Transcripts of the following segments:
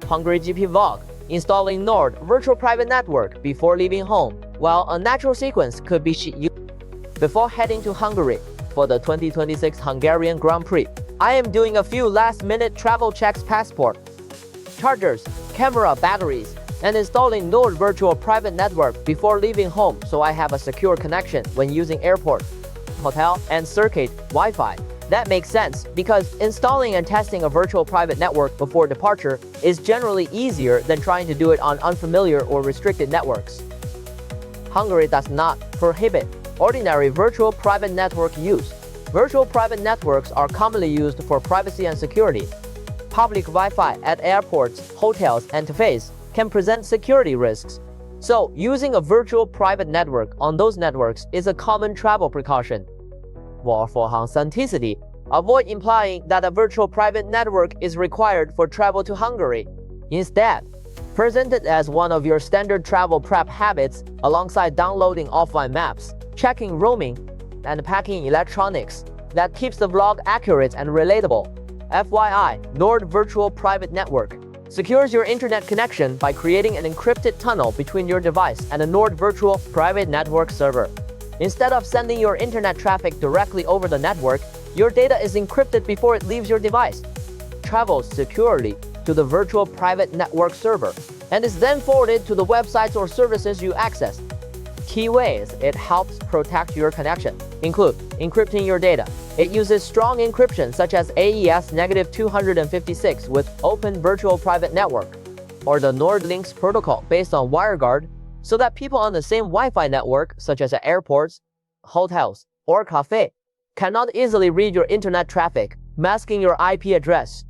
Hungary GP vlog, installing Nord Virtual Private Network before leaving home, while a natural sequence could be before heading to Hungary for the 2026 Hungarian Grand Prix. I am doing a few last-minute travel checks: passport, chargers, camera, batteries, and installing Nord Virtual Private Network before leaving home so I have a secure connection when using airport, hotel, and circuit Wi-Fi. That makes sense because installing and testing a virtual private network before departure is generally easier than trying to do it on unfamiliar or restricted networks. Hungary does not prohibit ordinary virtual private network use. Virtual private networks are commonly used for privacy and security. Public Wi-Fi at airports, hotels, and cafes can present security risks. So, using a virtual private network on those networks is a common travel precaution. While for authenticity, avoid implying that a virtual private network is required for travel to Hungary. Instead, present it as one of your standard travel prep habits alongside downloading offline maps, checking roaming, and packing electronics. That keeps the vlog accurate and relatable. FYI, Nord Virtual Private Network secures your internet connection by creating an encrypted tunnel between your device and a Nord Virtual Private Network server. Instead of sending your internet traffic directly over the network, your data is encrypted before it leaves your device, travels securely to the Virtual Private Network server, and is then forwarded to the websites or services you access. Key ways it helps protect your connection include encrypting your data. It uses strong encryption such as AES-256 with Open Virtual Private Network, or the NordLynx protocol based on WireGuard, so that people on the same Wi-Fi network, such as at airports, hotels, or cafe, cannot easily read your internet traffic, masking your IP address.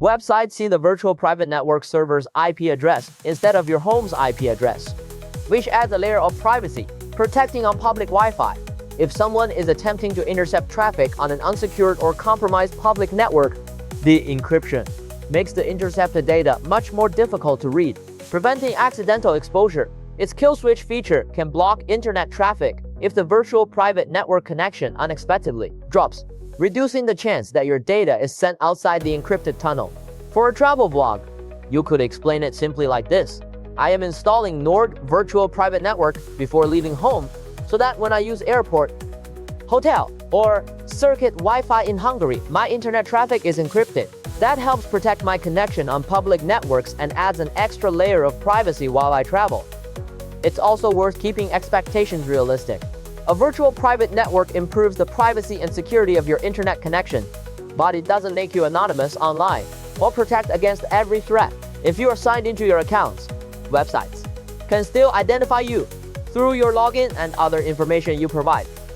Websites see the Virtual Private Network server's IP address instead of your home's IP address, which adds a layer of privacy, protecting on public Wi-Fi. If someone is attempting to intercept traffic on an unsecured or compromised public network, the encryption makes the intercepted data much more difficult to read, preventing accidental exposure. Its kill switch feature can block internet traffic if the virtual private network connection unexpectedly drops, reducing the chance that your data is sent outside the encrypted tunnel. For a travel vlog, you could explain it simply like this: I am installing Nord Virtual Private Network before leaving home so that when I use airport, hotel, or circuit Wi-Fi in Hungary, my internet traffic is encrypted. That helps protect my connection on public networks and adds an extra layer of privacy while I travel. It's also worth keeping expectations realistic. A virtual private network improves the privacy and security of your internet connection, but it doesn't make you anonymous online or protect against every threat. If you are signed into your accounts, websites can still identify you through your login and other information you provide.